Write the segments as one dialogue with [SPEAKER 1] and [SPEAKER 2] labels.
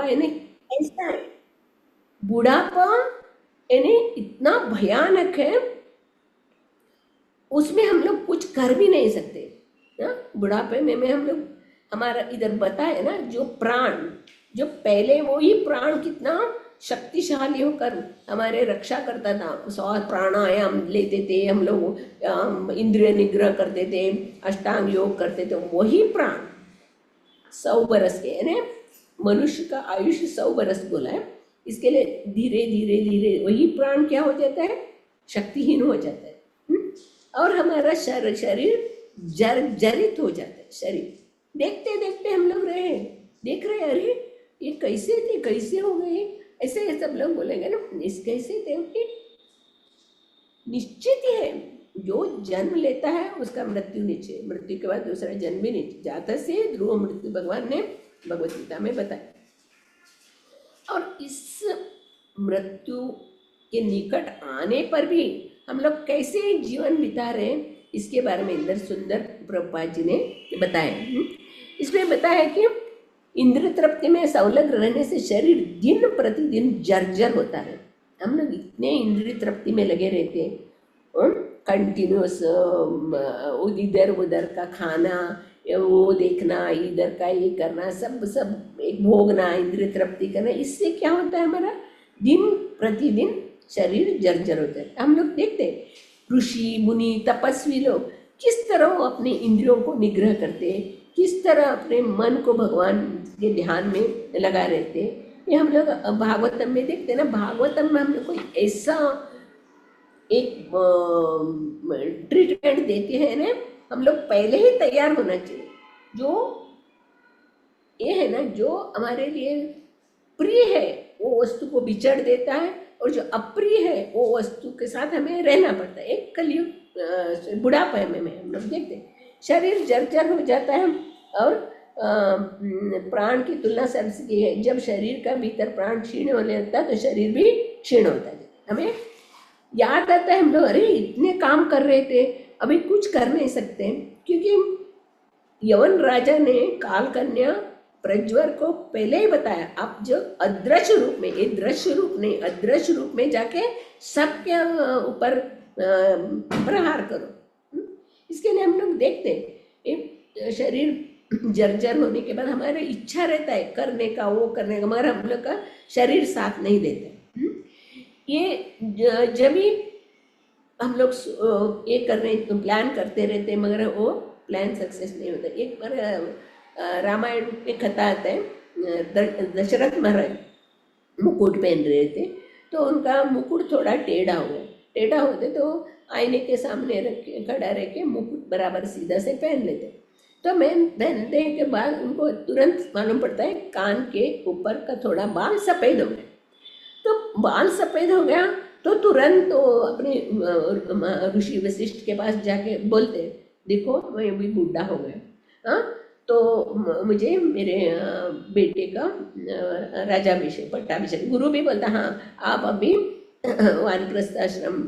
[SPEAKER 1] बुढ़ापा यानी ऐसा है, बुढ़ापा यानी इतना भयानक है, उसमें हम लोग कुछ कर भी नहीं सकते ना। बुढ़ापे में हम लोग, हमारा इधर बताए ना, जो प्राण, जो पहले वो ही प्राण कितना शक्तिशाली होकर हमारे रक्षा करता था। 100 प्राणायाम लेते थे हम लोग, इंद्रिय निग्रह करते थे, अष्टांग योग करते थे, वही प्राण 100 बरस के, यानी मनुष्य का आयुष्य 100 बरस बोला है। इसके लिए धीरे धीरे धीरे वही प्राण क्या हो जाता है, शक्तिहीन हो जाता है। और हमारा शरीर जर्जरित हो जाता है। शरीर देखते देखते हम लोग देख रहे, अरे ये कैसे थे, कैसे हो गए, ऐसे सब लोग बोलेंगे ना, इस कैसे थे। निश्चित ही है, जो जन्म लेता है उसका मृत्यु निश्चय, मृत्यु के बाद दूसरा जन्म भी निश्चय। जाता से ध्रुव मृत्यु भगवान ने भगवत गीता में बताया। और इस मृत्यु के निकट आने पर भी हम लोग कैसे जीवन बिता रहे हैं, इसके बारे में इंद्र सुंदर प्रभुपाद जी ने बताया। इसमें बताया कि इंद्र तृप्ति में संलग्न रहने से शरीर दिन प्रतिदिन जर्जर होता है। हम लोग इतने इंद्रिय तृप्ति में लगे रहते हैं, कंटिन्यूस इधर उधर का खाना, वो देखना, इधर का ये करना, सब एक भोगना, इंद्रिय तृप्ति करना। इससे क्या होता है, हमारा दिन प्रतिदिन शरीर जर्जर होता है। हम लोग देखते हैं ऋषि मुनि तपस्वी लोग किस तरह अपने इंद्रियों को निग्रह करते हैं, किस तरह अपने मन को भगवान के ध्यान में लगा रहते हैं। ये हम लोग भागवतम में देखते हैं ना। भागवतम में हम लोग कोई ऐसा एक ट्रीटमेंट देते हैं ना, हम लोग पहले ही तैयार होना चाहिए। जो ये है ना, जो हमारे लिए प्रिय है वो वस्तु को बिछड़ देता है, और जो अप्रिय है वो वस्तु के साथ हमें रहना पड़ता है। एक कलयुग बुढ़ापे में हम लोग देखते हैं शरीर जर्जर हो जाता है, और प्राण की तुलना सबसे की है। जब शरीर का भीतर प्राण क्षीण होने लगता है तो शरीर भी क्षीण होता है। हमें याद आता है, हम लोग अरे इतने काम कर रहे थे, अभी कुछ कर नहीं सकते, क्योंकि यवन राजा ने काल कन्या प्रज्वर को पहले ही बताया, आप जो अदृश्य रूप में, ये दृश्य रूप नहीं, अदृश्य रूप में जाके सबके ऊपर प्रहार करो। इसके लिए हम लोग देखते हैं शरीर जर्जर होने के बाद हमारा इच्छा रहता है करने का, वो करने का, मगर हम लोग का शरीर साथ नहीं देता। ये जब भी हम लोग ये करने प्लान करते रहते, मगर वो प्लान सक्सेस नहीं होता। एक बार रामायण में कथा आता है, दशरथ महाराज मुकुट पहन रहे थे, तो उनका मुकुट थोड़ा टेढ़ा हुआ, टेढ़ा होते तो आईने के सामने खड़ा रह के मुकुट बराबर सीधा से पहन लेते। तो पहनने के बाद उनको तुरंत मालूम पड़ता है कान के ऊपर का थोड़ा बाल सफ़ेद हो गया। तो बाल सफ़ेद हो गया तो तुरंत तो अपने ऋषि वशिष्ठ के पास जाके बोलते, देखो मैं भी बूढ़ा हो गया, हाँ, तो मुझे मेरे बेटे का राजाभिषेक, पट्टाभिषेक। गुरु भी बोलता, हाँ आप अभी वानप्रस्थ आश्रम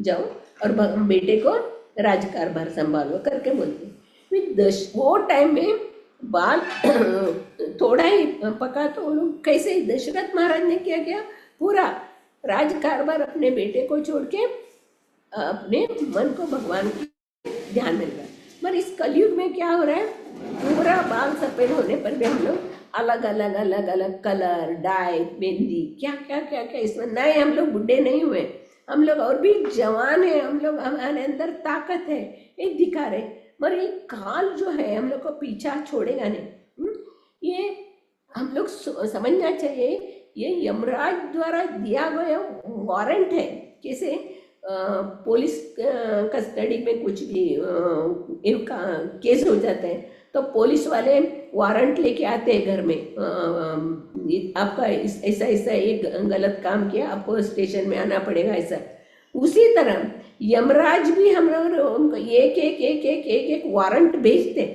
[SPEAKER 1] जाओ और बेटे को राजकारभार संभालो करके बोलते। वो टाइम में बाल थोड़ा ही पका तो लोग कैसे, दशरथ महाराज ने क्या किया, पूरा राजकारभार अपने बेटे को छोड़ के अपने मन को भगवान के ध्यान में लगा। पर इस कलयुग में क्या हो रहा है, पूरा बाल सफेद होने पर भी हम लोग अलग अलग कलर, डाई, मेहंदी, क्या क्या क्या क्या, इसमें नए, हम लोग बुढ़े नहीं हुए, हम लोग और भी जवान है, हम लोग, हमारे अंदर ताकत है, ये दिखा रहे। मगर ये काल जो है हम लोग को पीछा छोड़ेगा नहीं। ये हम लोग समझना चाहिए, ये यमराज द्वारा दिया गया वारंट है। कैसे पुलिस कस्टडी में कुछ भी इनका केस हो जाता है तो पुलिस वाले वारंट लेके आते हैं घर में, आपका ऐसा ऐसा एक गलत काम किया, आपको स्टेशन में आना पड़ेगा, ऐसा। उसी तरह यमराज भी हम लोग एक एक एक एक एक एक वारंट भेजते।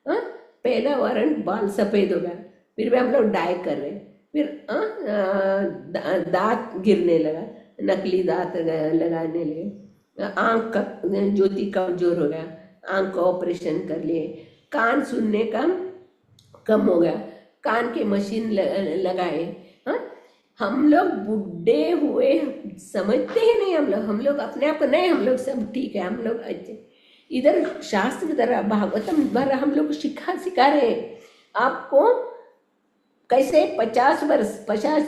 [SPEAKER 1] पहला वारंट बाल सफ़ेद हो गया, फिर भी हम लोग डाई कर रहे, फिर दांत गिरने लगा, नकली दांत लगाने लगे, आँख का ज्योति कमजोर हो गया, आँख का ऑपरेशन कर लिए, कान सुनने का कम हो गया, कान के मशीन लगाए। हाँ, हम लोग बुढ़े हुए समझते ही नहीं। हम लोग अपने आप नहीं, हम लोग सब ठीक है, हम लोग अच्छे। इधर शास्त्र द्वारा भागवतम द्वारा हम लोग सिखा रहे हैं आपको कैसे 50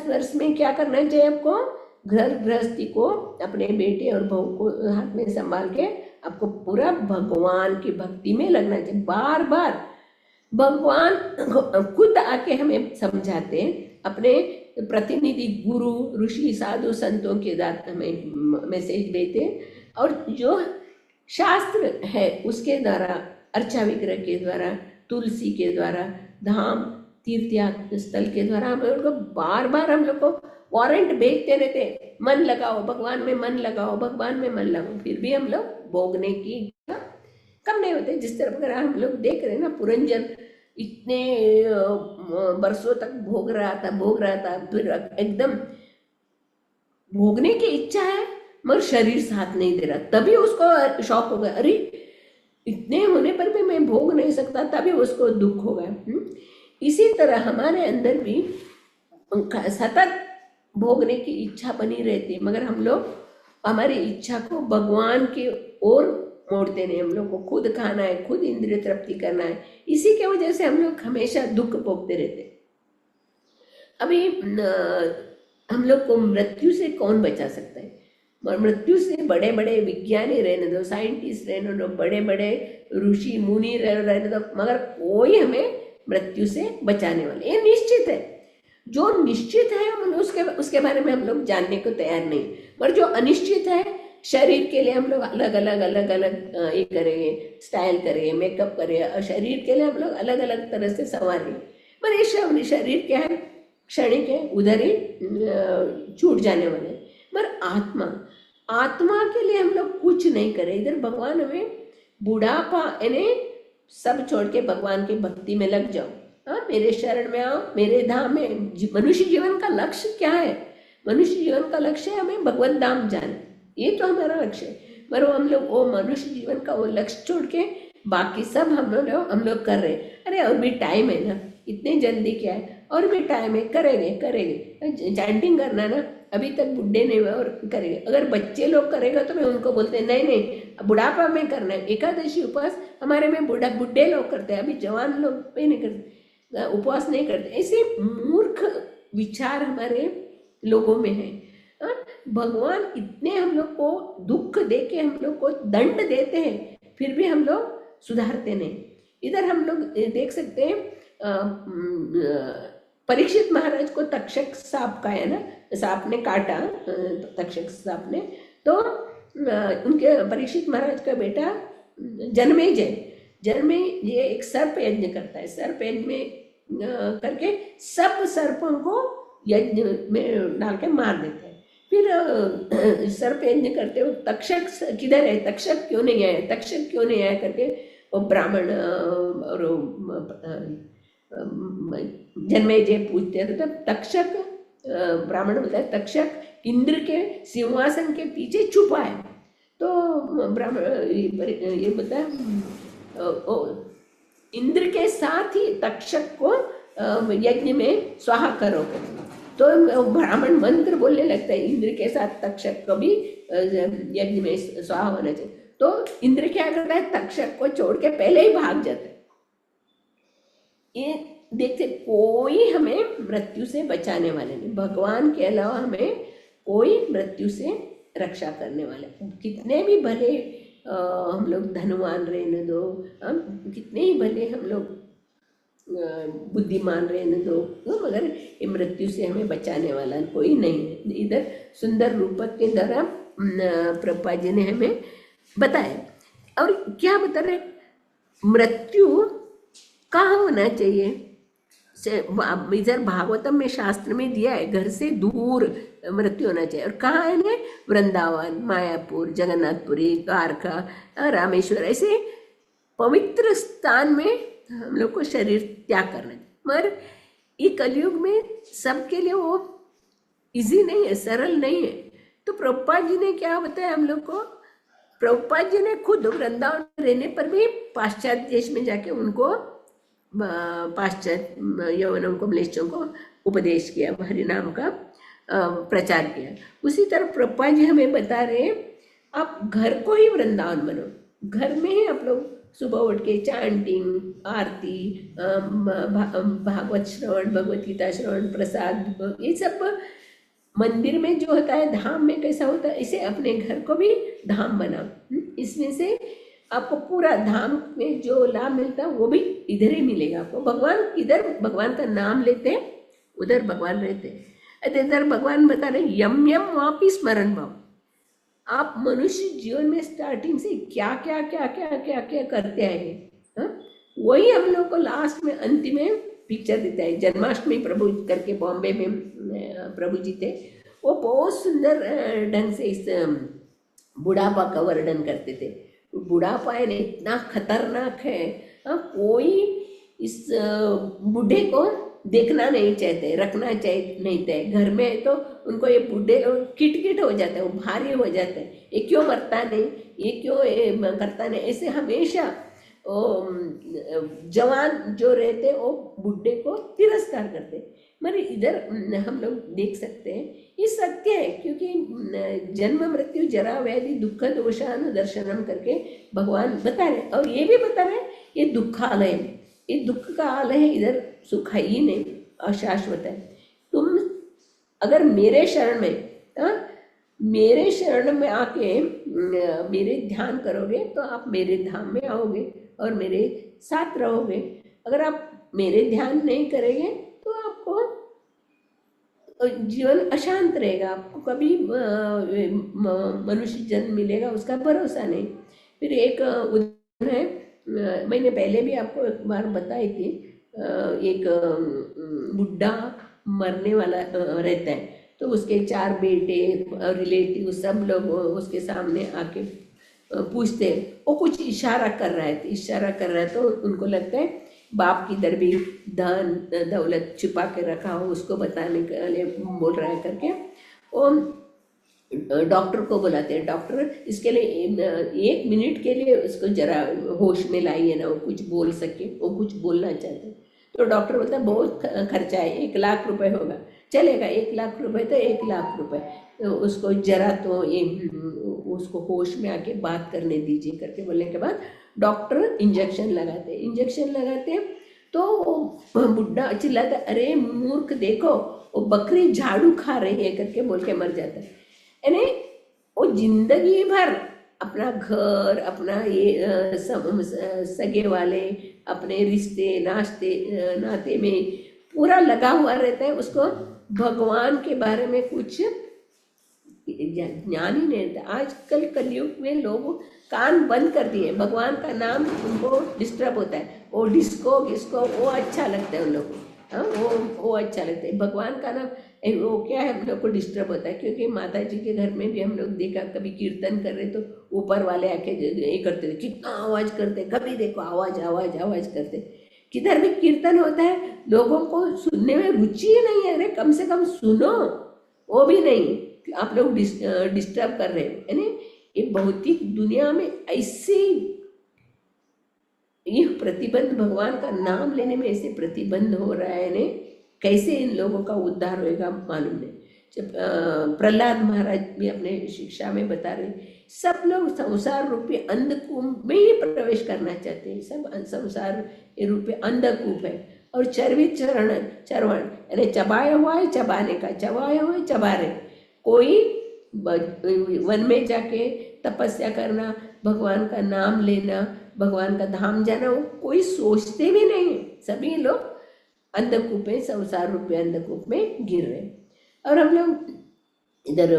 [SPEAKER 1] वर्ष में क्या करना चाहिए आपको। घर गृहस्थी को अपने बेटे और बहू को हाथ में संभाल के आपको पूरा भगवान की भक्ति में लगना चाहिए। बार बार भगवान खुद आके हमें समझाते हैं, अपने प्रतिनिधि गुरु ऋषि साधु संतों के द्वारा हमें मैसेज देते हैं। और जो शास्त्र है उसके द्वारा, अर्चा विग्रह के द्वारा, तुलसी के द्वारा, धाम तीर्थ स्थल के द्वारा हम लोग को बार बार हम लोग को वारंट भेजते रहते, मन लगाओ भगवान में, मन लगाओ भगवान में, मन लगाओ। फिर भी हम लोग भोगने की कम नहीं होते। जिस तरह अगर हम लोग देख रहे हैं ना, पुरंजन इतने वर्षों तक भोग रहा था, फिर एकदम भोगने की इच्छा है मगर शरीर साथ नहीं दे रहा, तभी उसको शौक हो गया, अरे इतने होने पर भी मैं भोग नहीं सकता, तभी उसको दुख हो गया। इसी तरह हमारे अंदर भी सतत भोगने की इच्छा बनी रहती है, मगर हम लोग हमारी इच्छा को भगवान की ओर मोड़ते नहीं। हम लोग को खुद खाना है, खुद इंद्रिय तृप्ति करना है, इसी के वजह से हम लोग हमेशा दुख भोगते रहते। अभी हम लोग को मृत्यु से कौन बचा सकता है? मृत्यु से बड़े बड़े विज्ञानी रहने दो, साइंटिस्ट रहने दो, बड़े बड़े ऋषि मुनि रहने दो, मगर कोई हमें मृत्यु से बचाने वाले, ये निश्चित है। जो निश्चित है उसके बारे में हम लोग जानने को तैयार नहीं, पर जो अनिश्चित है, शरीर के लिए हम लोग अलग अलग ये करेंगे, स्टाइल करेंगे, मेकअप करेंगे, और शरीर के लिए हम लोग अलग अलग तरह से संवारेंगे। पर ये शरीर क्या है, क्षणिक है, उधर ही छूट जाने वाले। पर आत्मा के लिए हम लोग कुछ नहीं करें। इधर भगवान हमें बुढ़ापा यानी सब छोड़ के भगवान की भक्ति में लग जाओ। हाँ, मेरे शरण में आओ, मेरे धाम में। मनुष्य जीवन का लक्ष्य क्या है? मनुष्य जीवन का लक्ष्य है हमें भगवत धाम जाना, ये तो हमारा लक्ष्य है। पर हम लोग वो मनुष्य जीवन का वो लक्ष्य छोड़ के बाकी सब हम लोग कर रहे हैं। अरे और भी टाइम है ना, इतने जल्दी क्या है, और भी टाइम है, करेंगे। चैंटिंग करना ना, अभी तक बुढ़े नहीं हुए और करेंगे। अगर बच्चे लोग करेगा तो मैं उनको बोलते हैं नहीं बुढ़ापा में करना है। एकादशी उपवास हमारे में बुढ़े लोग करते हैं, अभी जवान लोग भी नहीं करते, उपवास नहीं करते। ऐसे मूर्ख विचार हमारे लोगों में है। भगवान इतने हम लोग को दुख दे के हम लोग को दंड देते हैं, फिर भी हम लोग सुधारते नहीं। इधर हम लोग देख सकते हैं परीक्षित महाराज को तक्षक सांप का है ना, सांप ने काटा, तक्षक सांप ने, तो उनके परीक्षित महाराज का बेटा जन्मेजय एक सर्प यज्ञ करता है। सर्प यज्ञ में करके सब सर्पों को यज्ञ में डाल के मार देते हैं। फिर सर्प यज्ञ करते हो, तक्षक किधर है, तक्षक क्यों नहीं आया करके वो ब्राह्मण और जन्मेजय पूछते हैं। तो तक्षक ब्राह्मण बोलता है तक्षक इंद्र के सिंहासन के पीछे छुपा है। तो ब्राह्मण ये बोलता है इंद्र के साथ ही तक्षक को यज्ञ में स्वाहा करोगे। तो ब्राह्मण मंत्र बोलने लगता है इंद्र के साथ तक्षक को भी यज्ञ में स्वाहा होना चाहिए। तो इंद्र क्या करता है, तक्षक को छोड़ के पहले ही भाग जाता है। ये देखते, कोई हमें मृत्यु से बचाने वाले नहीं, भगवान के अलावा हमें कोई मृत्यु से रक्षा करने वाले। कितने भी भले हम लोग धनवान रहने दो, हम कितने ही भले हम लोग बुद्धिमान रहने दो, मगर ये मृत्यु से हमें बचाने वाला कोई नहीं है। इधर सुंदर रूपक के द्वारा प्रभुपाद जी ने हमें बताया। और क्या बता रहे, मृत्यु कहाँ होना चाहिए? इधर भागवतम में शास्त्र में दिया है, घर से दूर मृत्यु होना चाहिए। और कहाँ है ना, वृंदावन, मायापुर, जगन्नाथपुरी, द्वारका, रामेश्वर, ऐसे पवित्र स्थान में हम लोग को शरीर त्याग करना है। मगर ये कलयुग में सबके लिए वो इजी नहीं है, सरल नहीं है। तो प्रभुपाद जी ने क्या बताया हम लोग को? प्रभुपाद जी ने खुद वृंदावन रहने पर भी पाश्चात्य देश में जाके उनको पाश्चात्य यवनों को म्लेच्छों को उपदेश किया, हरि नाम का प्रचार किया। उसी तरह प्रभुपाद जी हमें बता रहे हैं, आप घर को ही वृंदावन बनो, घर में ही आप लोग सुबह उठ के चांटिंग, आरती, भागवत श्रवण, भगवत गीता श्रवण, प्रसाद, ये सब मंदिर में जो होता है, धाम में कैसा होता है, इसे अपने घर को भी धाम बनाओ। इसमें से आपको पूरा धाम में जो लाभ मिलता है वो भी इधर ही मिलेगा आपको। भगवान इधर भगवान का नाम लेते हैं, उधर भगवान रहते हैं। इधर भगवान बता रहे यम यम वापी स्मरण भाव। आप मनुष्य जीवन में स्टार्टिंग से क्या क्या क्या क्या क्या क्या करते आए, वही हम लोग को लास्ट में अंतिम में पिक्चर देता है। जन्माष्टमी प्रभु करके बॉम्बे में प्रभु जी थे, वो बहुत सुंदर ढंग से इस बुढ़ापा का वर्णन करते थे। बुढ़ापा है ना इतना खतरनाक है, कोई इस बूढ़े को देखना नहीं चाहते, रखना चाहिए नहीं चाहते घर में, तो उनको ये बूढ़े किट हो जाता है, वो भारी हो जाता है, ये क्यों मरता नहीं, ये क्यों करता नहीं, ऐसे हमेशा जवान जो रहते वो बूढ़े को तिरस्कार करते। मगर इधर हम लोग देख सकते हैं ये सत्य है, क्योंकि जन्म मृत्यु जरा व्याधि दुख दोषानुदर्शनम करके भगवान बता रहे, और ये भी बता रहे ये दुखालय है, ये दुख का आलय है, इधर सुख है ही नहीं, अशाश्वत है। तुम अगर मेरे शरण में मेरे शरण में आके मेरे ध्यान करोगे तो आप मेरे धाम में आओगे और मेरे साथ रहोगे। अगर आप मेरे ध्यान नहीं करेंगे तो आपको जीवन अशांत रहेगा, आपको कभी मनुष्य जन्म मिलेगा उसका भरोसा नहीं। फिर एक उदाहरण है, मैंने पहले भी आपको एक बार बताई थी, एक बुढ़ा मरने वाला रहता है, तो उसके 4 बेटे और रिलेटिव सब लोग उसके सामने आके पूछते, वो कुछ इशारा कर रहा है, तो उनको लगता है बाप की दर भी धन दौलत छिपा के रखा हो, उसको बताने के लिए बोल रहा है करके वो डॉक्टर को बुलाते हैं। डॉक्टर इसके लिए 1 मिनट के लिए उसको जरा होश में लाइए ना, वो कुछ बोल सके, वो कुछ बोलना चाहते हैं। तो डॉक्टर बोलता है बहुत खर्चा है, 1 लाख रुपए होगा, चलेगा 1 लाख रुपए तो 1 लाख रुपए, तो उसको जरा तो ये उसको होश में आके बात करने दीजिए करके बोलने के बाद डॉक्टर इंजेक्शन लगाते तो बुढ़ा चिल्लाता, अरे मूर्ख देखो वो बकरी झाड़ू खा रही है करके बोल के मर जाता है। यानी वो जिंदगी भर अपना घर, अपना ये सगे वाले, अपने रिश्ते नाते में पूरा लगा हुआ रहता है, उसको भगवान के बारे में कुछ ज्ञान ही नहीं रहता। आजकल कलयुग में लोग कान बंद कर दिए, भगवान का नाम उनको डिस्टर्ब होता है, वो डिस्को वो अच्छा लगता है उन लोगों को, वो अच्छा लगता है। भगवान का नाम वो क्या है, हम लोग को डिस्टर्ब होता है, क्योंकि माता जी के घर में भी हम लोग देखा, कभी कीर्तन कर रहे तो ऊपर वाले आके ये करते थे, कितना आवाज करते, कभी देखो आवाज करते। किधर भी कीर्तन होता है लोगों को सुनने में रुचि ही नहीं है, अरे कम से कम सुनो, वो भी नहीं, आप लोग डिस्टर्ब कर रहे हो। यानी ये भौतिक दुनिया में ऐसे ये प्रतिबंध, भगवान का नाम लेने में ऐसे प्रतिबंध हो रहा है ने, कैसे इन लोगों का उद्धार होएगा मालूम नहीं। जब प्रहलाद महाराज भी अपने शिक्षा में बता रहे, सब लोग संसार रूपी अंधकूप में ही प्रवेश करना चाहते हैं, सब संसार रूपी अंधकूप है, और चरवण यानी चबाया हुआ है चबाने का, चबाया हुआ है चबा रहे। कोई वन में जाके तपस्या करना, भगवान का नाम लेना, भगवान का धाम जाना, वो कोई सोचते भी नहीं, सभी लोग अंधकूप में, संसार रूपी अंधकूप में गिर रहे। और हम लोग इधर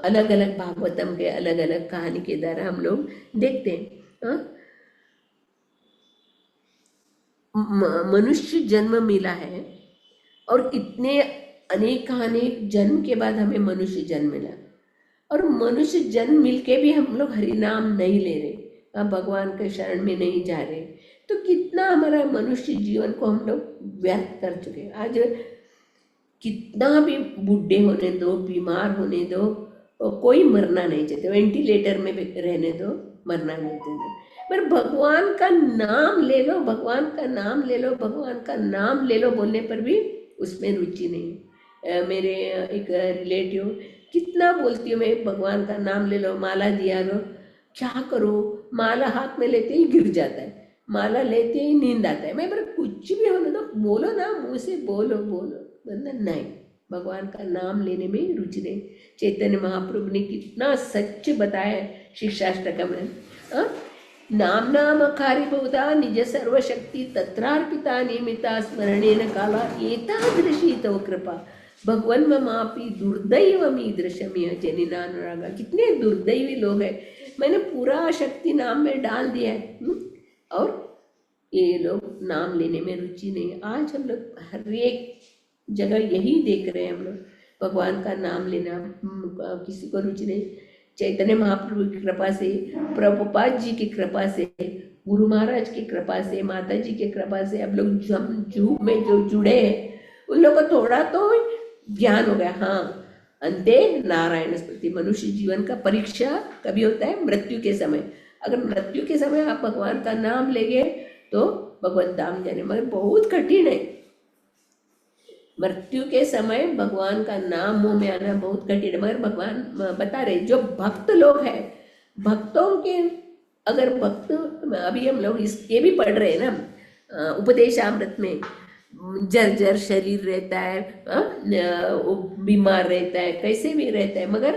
[SPEAKER 1] अलग अलग भागवतम के अलग अलग कहानी के द्वारा हम लोग देखते हैं, मनुष्य जन्म मिला है और इतने अनेक जन्म के बाद हमें मनुष्य जन्म मिला, और मनुष्य जन्म मिलके भी हम लोग हरि नाम नहीं ले रहे, भगवान के शरण में नहीं जा रहे, तो कितना हमारा मनुष्य जीवन को हम लोग व्यर्थ कर चुके। आज कितना भी बूढ़े होने दो, बीमार होने दो, कोई मरना नहीं चाहते, वेंटिलेटर में रहने दो, मरना नहीं चाहिए। पर भगवान का नाम ले लो, भगवान का नाम ले लो, भगवान का नाम ले लो बोलने पर भी उसमें रुचि नहीं है। मेरे एक रिलेटिव कितना बोलती हूँ मैं, भगवान का नाम ले लो, माला दिया लो, क्या करो, माला हाथ में लेते ही गिर जाता है, माला लेते ही नींद आता है। मैं पर कुछ भी होने दो, बोलो ना, मुँह से बोलो बोलो, वरना नहीं, भगवान का नाम लेने में रुचि नहीं। चैतन्य महाप्रभु ने कितना सच बताया है शिक्षाष्टकम में, नाम नाम अकारी बहुधा निज सर्वशक्ति तत्रार्पिता नियमिता स्मरणेन काला एतादृशी तव कृपा भगवन ममापि दुर्दैवमीदृशमिह जनिनानुरागा। कितने दुर्दैवी लोग हैं, मैंने पूरा शक्ति नाम में डाल दिया है, और ये लोग नाम लेने में रुचि नहीं। आज हम लोग हर एक जगह यही देख रहे हैं, हम लोग भगवान का नाम लेना किसी को रुचि नहीं। चैतन्य महाप्रभु की कृपा से, प्रभुपाद जी की कृपा से, गुरु महाराज की कृपा से, माता जी की कृपा से अब लोग हम जू में जो जुड़े हैं उन लोग को थोड़ा तो ज्ञान हो गया। हाँ, अंते नारायण स्मृति। मनुष्य जीवन का परीक्षा कभी होता है? मृत्यु के समय। अगर मृत्यु के समय आप भगवान का नाम लेंगे तो भगवत धाम जाने, मगर बहुत कठिन है। मृत्यु के समय भगवान का नाम मुंह में आना बहुत कठिन है, मगर भगवान बता रहे जो भक्त लोग हैं, भक्तों के, अगर भक्त, अभी हम लोग ये भी पढ़ रहे हैं ना उपदेशामृत में, जर्जर शरीर रहता है, वो बीमार रहता है, कैसे भी रहता है, मगर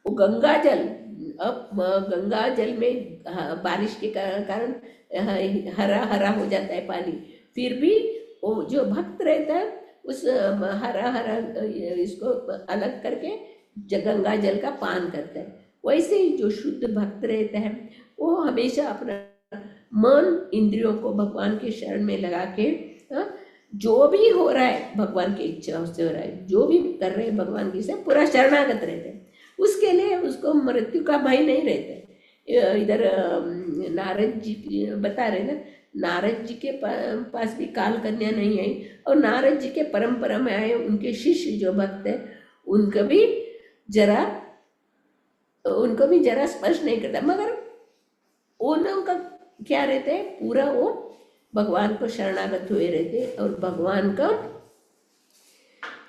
[SPEAKER 1] वो गंगा जल, अब गंगा जल में बारिश के कारण हरा हरा हो जाता है पानी, फिर भी वो जो भक्त रहता है उस हरा हरा इसको अलग करके गंगा जल का पान करता है। वैसे ही जो शुद्ध भक्त रहता है वो हमेशा अपना मन इंद्रियों को भगवान के शरण में लगा के, जो भी हो रहा है भगवान की इच्छा से हो रहा है, जो भी कर रहे हैं भगवान की से पूरा शरणागत रहते हैं, उसके लिए उसको मृत्यु का भय नहीं रहता है। इधर नारद जी बता रहे ना, नारद जी के पास भी काल कन्या नहीं आई, और नारद जी के परंपरा में आए उनके शिष्य जो भक्त है उनको भी जरा स्पर्श नहीं करता, मगर उनका क्या रहते हैं, पूरा वो भगवान को शरणागत हुए रहते और भगवान का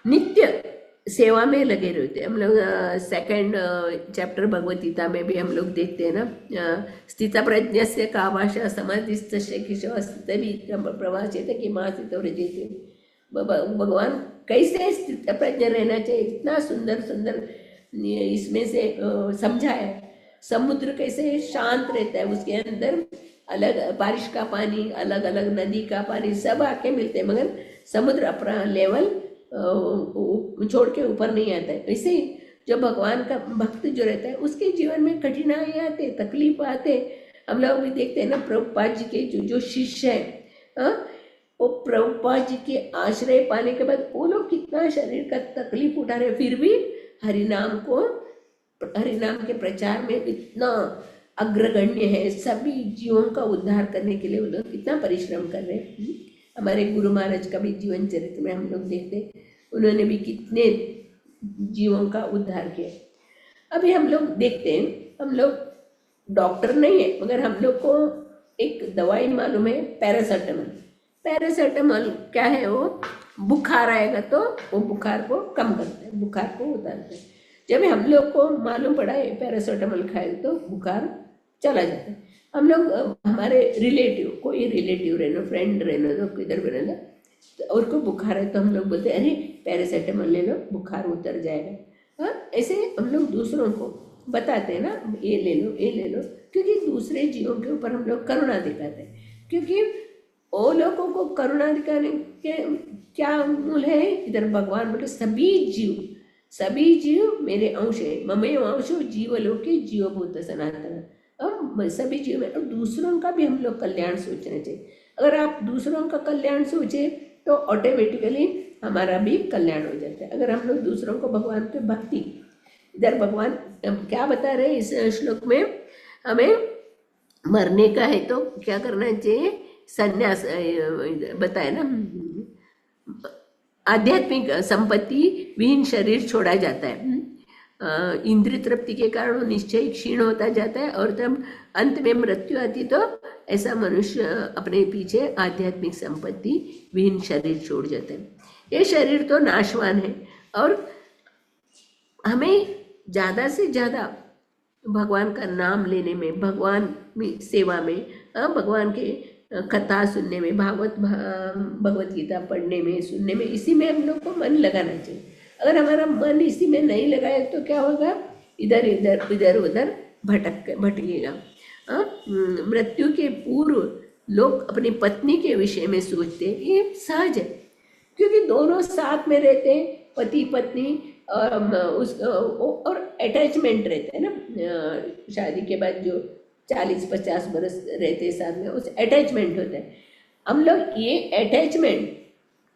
[SPEAKER 1] नित्य सेवा में लगे रहते। हम लोग सेकंड चैप्टर भगवत गीता में भी हम लोग देखते हैं ना, स्थित प्रज्ञस्य का भाषा समाधिस्थ प्रवासित कि मासित व्रजेते। भगवान कैसे स्थित प्रज्ञ रहना चाहिए, इतना सुंदर सुंदर इसमें से समझाया। समुद्र कैसे शांत रहता है, उसके अंदर अलग बारिश का पानी, अलग अलग नदी का पानी सब आके मिलते हैं, मगर समुद्र अपना लेवल छोड़ के ऊपर नहीं आता है। ऐसे ही जो भगवान का भक्त जो रहता है उसके जीवन में कठिनाई आते, तकलीफ आते। हम लोग भी देखते हैं ना, प्रभुपाद जी के जो शिष्य है, वो प्रभुपाद जी के आश्रय पाने के बाद वो लोग कितना शरीर का तकलीफ उठा रहे, फिर भी हरिनाम के प्रचार में इतना अग्रगण्य है। सभी जीवों का उद्धार करने के लिए वो लोग कितना परिश्रम कर रहे हैं। हमारे गुरु महाराज का भी जीवन चरित्र में हम लोग देखते, उन्होंने भी कितने जीवों का उद्धार किया। अभी हम लोग देखते हैं, हम लोग डॉक्टर नहीं है, मगर हम लोग को एक दवाई मालूम है, पैरासिटामोल। पैरासिटामोल क्या है, वो बुखार आएगा तो वो बुखार को कम करता है, बुखार को उतारता है। जब हम लोग को मालूम पड़ा है पैरासिटामोल खाए तो बुखार चला जाता है। हम लोग हमारे रिलेटिव, कोई रिलेटिव रहना, फ्रेंड रहना, तो किधर भी रहना, तो और को बुखार है तो हम लोग बोलते हैं अरे पैरासिटामोल ले लो, बुखार उतर जाएगा। ऐसे हम लोग दूसरों को बताते हैं ना, ये ले लो, ये ले लो, क्योंकि दूसरे जीवों के ऊपर हम लोग करुणा दिखाते हैं। क्योंकि वो लोगों को करुणा दिखाने के क्या मूल है, इधर भगवान बोले सभी जीव मेरे अंश है, ममयो अंशो जीवलोके जीवभूत सनातन। अब सभी जीव में, और दूसरों का भी हम लोग कल्याण सोचना चाहिए। अगर आप दूसरों का कल्याण सोचे तो ऑटोमेटिकली हमारा भी कल्याण हो जाता है। अगर हम लोग दूसरों को भगवान के भक्ति, इधर भगवान क्या बता रहे हैं इस श्लोक में, हमें मरने का है तो क्या करना चाहिए, संन्यास बताए ना, आध्यात्मिक संपत्ति विहीन शरीर छोड़ा जाता है। इंद्रिय तृप्ति के कारण वो निश्चय क्षीण होता जाता है, और तब अंत में मृत्यु आती तो ऐसा मनुष्य अपने पीछे आध्यात्मिक संपत्ति विहीन शरीर छोड़ जाता है। ये शरीर तो नाशवान है, और हमें ज़्यादा से ज़्यादा भगवान का नाम लेने में, भगवान में सेवा में, भगवान के कथा सुनने में, भगवत गीता पढ़ने में, सुनने में, इसी में हम लोग को मन लगाना चाहिए। अगर हमारा मन इसी में नहीं लगाए तो क्या होगा, इधर इधर इधर उधर भटकेगा। मृत्यु के पूर्व लोग अपनी पत्नी के विषय में सोचते हैं, ये सहज है, क्योंकि दोनों साथ में रहते हैं, पति पत्नी, और अटैचमेंट रहते हैं ना। शादी के बाद जो 40-50 बरस रहते हैं साथ में, उस अटैचमेंट होता है। हम लोग ये अटैचमेंट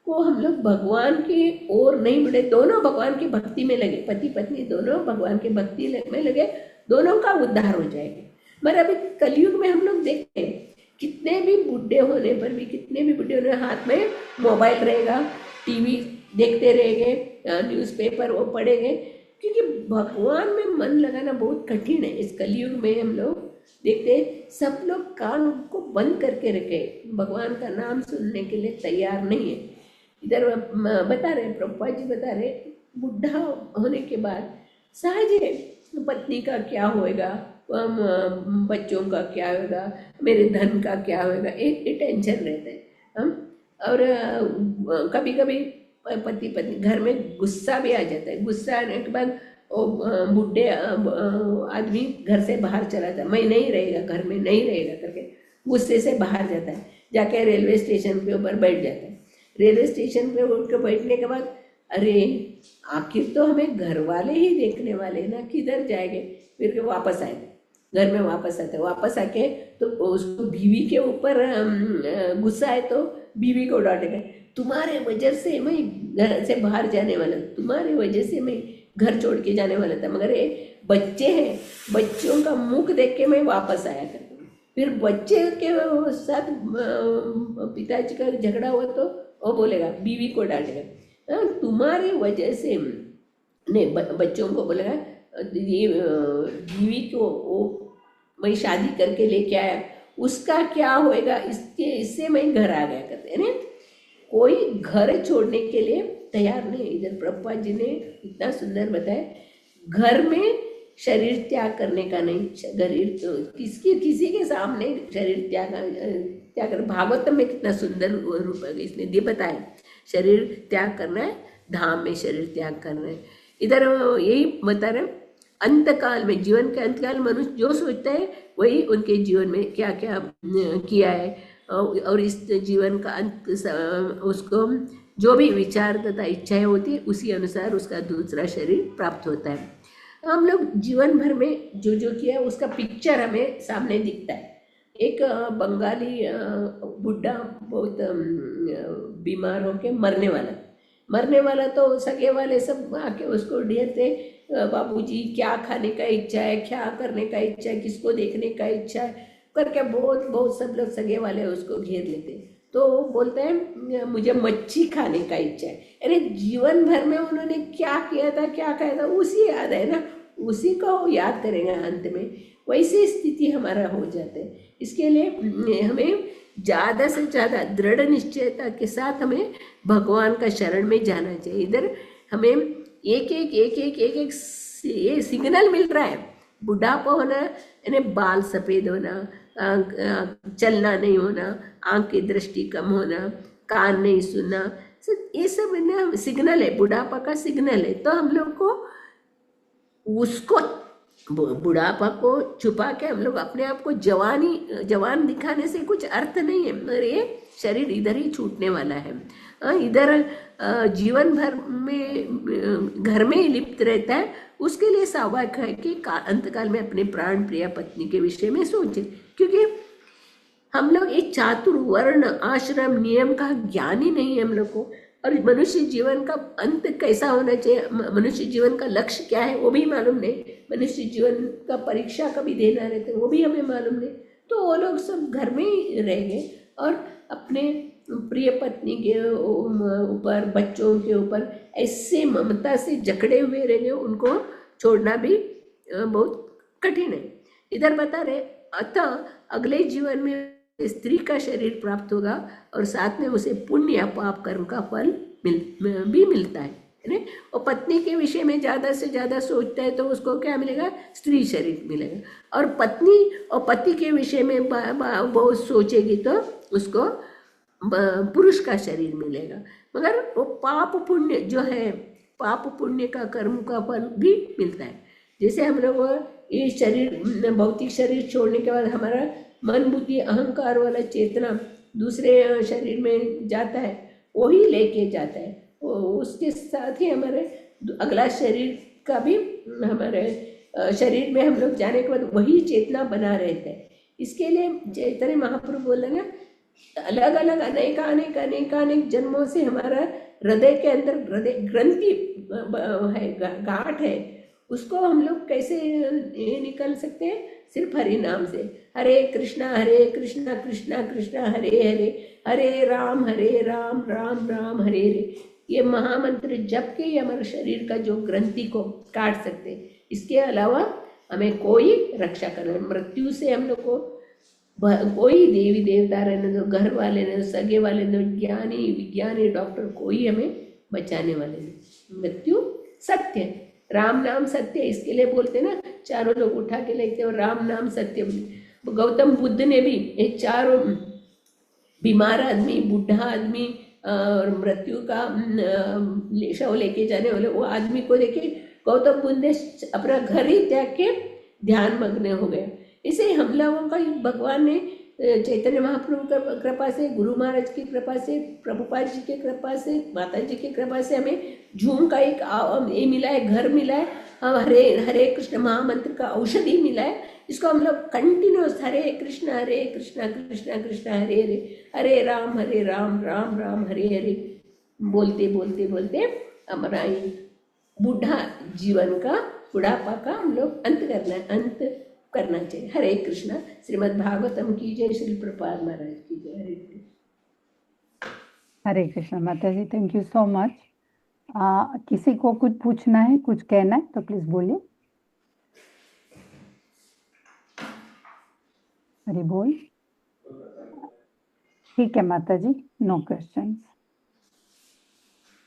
[SPEAKER 1] को हम लोग भगवान की ओर नहीं बढ़े, दोनों भगवान की भक्ति में लगे, पति पत्नी दोनों भगवान की भक्ति में लगे, दोनों का उद्धार हो जाएगा। मगर अभी कलयुग में हम लोग देखते हैं, कितने भी बुढ़े होने पर भी, कितने भी बुढ़े होने हाथ में मोबाइल रहेगा, टीवी देखते रहेंगे, न्यूज़पेपर वो पढ़ेंगे, क्योंकि भगवान में मन लगाना बहुत कठिन है। इस कलयुग में हम लोग देखते हैं सब लोग कान को बंद करके रखे, भगवान का नाम सुनने के लिए तैयार नहीं है। इधर बता रहे, प्रभुपाद जी बता रहे, बुढ़ा होने के बाद सहज है, पत्नी का क्या होएगा, बच्चों का क्या होगा, मेरे धन का क्या होगा, एक टेंशन रहता है हम। और कभी कभी पति पत्नी घर में गुस्सा भी आ जाता है, गुस्सा आने के बाद बुढ़े आदमी घर से बाहर चला जाता है, मैं नहीं रहेगा, घर में नहीं रहेगा करके गुस्से से बाहर जाता है, जाके रेलवे स्टेशन के ऊपर बैठ जाता है। रेलवे स्टेशन पे उठ के बैठने के बाद, अरे आखिर तो हमें घर वाले ही देखने वाले ना, किधर जाएंगे, फिर के वापस आए, घर में वापस आते, वापस आके तो उसको बीवी के ऊपर गुस्सा है तो बीवी को डांटेगा, तुम्हारे वजह से मैं घर से बाहर जाने वाला, तुम्हारी वजह से मैं घर छोड़ के जाने वाला था, मगर ये बच्चे हैं, बच्चों का मुख देख के मैं वापस आया करता हूँ। फिर बच्चे के साथ पिताजी का झगड़ा हुआ तो वो बोलेगा, बीवी को डांटेगा, तुम्हारी वजह से, नहीं बच्चों को बोलेगा, ये बीवी को वो मैं शादी करके लेके आया, उसका क्या होएगा, इससे मैं घर आ गया करते हैं ना। कोई घर छोड़ने के लिए तैयार नहीं। इधर प्रभुपाद जी ने इतना सुंदर बताया, घर में शरीर त्याग करने का नहीं, शरीर तो किसी के सामने शरीर त्याग कर, भागवतम में कितना सुंदर रूप इसने दे बताया, शरीर त्याग करना है, धाम में शरीर त्याग करना है। इधर यही बता रहे, अंतकाल में, जीवन के अंतकाल मनुष्य जो सोचता है वही उनके जीवन में क्या क्या किया है, और इस जीवन का अंत उसको जो भी विचार तथा इच्छाएं होती है उसी अनुसार उसका दूसरा शरीर प्राप्त होता है। हम लोग जीवन भर में जो जो किया उसका पिक्चर हमें सामने दिखता है। एक बंगाली बुढ़ा बहुत बीमार होके मरने वाला तो सगे वाले सब आके उसको ढेरते, बाबूजी क्या खाने का इच्छा है, क्या करने का इच्छा है, किसको देखने का इच्छा है करके बहुत सब लोग सगे वाले उसको घेर लेते। तो बोलते हैं मुझे मच्छी खाने का इच्छा है। अरे जीवन भर में उन्होंने क्या किया था, क्या खाया था, उसी याद है ना, उसी को याद करेंगे अंत में। वैसी स्थिति हमारा हो जाता है। इसके लिए हमें ज़्यादा से ज़्यादा दृढ़ निश्चयता के साथ हमें भगवान का शरण में जाना चाहिए। इधर हमें एक एक ये सिग्नल मिल रहा है, बुढ़ापा होना यानी बाल सफ़ेद होना, चलना नहीं होना, आँख की दृष्टि कम होना, कान नहीं सुनना, ये सब ना सिग्नल है, बुढ़ापा का सिग्नल है। तो हम लोग को उसको बुढ़ापा को छुपा के हम लोग अपने आप को जवान दिखाने से कुछ अर्थ नहीं है। मगर ये शरीर इधर ही छूटने वाला है, इधर जीवन भर में घर में ही लिप्त रहता है। उसके लिए स्वाभाविक है कि अंतकाल में अपने प्राण प्रिय पत्नी के विषय में सोचे, क्योंकि हम लोग एक चातुर्वर्ण आश्रम नियम का ज्ञान ही नहीं है हम लोग को। और मनुष्य जीवन का अंत कैसा होना चाहिए, मनुष्य जीवन का लक्ष्य क्या है वो भी मालूम नहीं, मनुष्य जीवन का परीक्षा कभी देना रहता है वो भी हमें मालूम नहीं। तो वो लोग सब घर में ही रहेंगे और अपने प्रिय पत्नी के ऊपर, बच्चों के ऊपर ऐसे ममता से जकड़े हुए रहेंगे, उनको छोड़ना भी बहुत कठिन है। इधर बता रहे, अतः अगले जीवन में स्त्री का शरीर प्राप्त होगा और साथ में उसे पुण्य या पाप कर्म का फल भी मिलता है ना। और पत्नी के विषय में ज़्यादा से ज़्यादा सोचता है तो उसको क्या मिलेगा, स्त्री शरीर मिलेगा। और पत्नी और पति के विषय में बहुत सोचेगी तो उसको पुरुष का शरीर मिलेगा। मगर वो पाप पुण्य जो है, पाप पुण्य का कर्म का फल भी मिलता है। जैसे हम लोग ये शरीर, भौतिक शरीर छोड़ने के बाद हमारा मन बुद्धि अहंकार वाला चेतना दूसरे शरीर में जाता है, वही लेके जाता है। उसके साथ ही हमारे अगला शरीर का भी, हमारे शरीर में हम लोग जाने के बाद वही चेतना बना रहता है। इसके लिए चैतन्य महाप्रभु बोले ना, अलग अलग अनेक जन्मों से हमारा हृदय के अंदर हृदय ग्रंथि है, गांठ है, उसको हम लोग कैसे निकल सकते हैं, सिर्फ हरि नाम से। हरे कृष्णा कृष्णा कृष्णा हरे हरे, हरे राम राम राम हरे हरे। ये महामंत्र जप के ही हमारे शरीर का जो ग्रंथि को काट सकते हैं। इसके अलावा हमें कोई रक्षा करना, मृत्यु से हम लोग को कोई देवी देवता रहने दो, घर वाले ने, सगे वाले ने, ज्ञानी विज्ञानी डॉक्टर, कोई हमें बचाने वाले नहीं। मृत्यु सत्य है, राम नाम सत्य है, इसके लिए बोलते ना, चारों लोग उठा के लेते हैं राम नाम सत्य। गौतम बुद्ध ने भी ये चारों, बीमार आदमी, बूढ़ा आदमी और मृत्यु का शव लेके जाने वाले वो आदमी को देखे, गौतम बुद्ध ने अपना घर ही त्याग के ध्यान मग्न हो गए। इसे हम लोगों का भगवान ने चैतन्य महाप्रभु का कृपा से, गुरु महाराज की कृपा से, प्रभुपाद जी की कृपा से, माता जी की कृपा से हमें झूम का एक ये मिला है, घर मिला है, हम हरे कृष्ण महामंत्र का औषधि मिला है। इसको हम लोग कंटिन्यूस हरे कृष्णा कृष्णा कृष्णा हरे हरे, हरे राम राम राम हरे हरे बोलते बोलते बोलते हमारा ये बूढ़ा जीवन का, बुढ़ापा का हम लोग अंत करना चाहिए। हरे कृष्णा। श्रीमद् भागवतम की जय, श्री प्रभुपाद महाराज की जय। हरे कृष्ण।
[SPEAKER 2] हरे कृष्ण माता जी, थैंक यू सो मच। किसी को कुछ पूछना है, कुछ कहना है तो प्लीज बोलिए। हरि बोल। ठीक है माता जी, नो क्वेश्चन।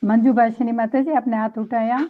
[SPEAKER 2] मंजू भाषिनी माता जी, आपने हाथ उठाया।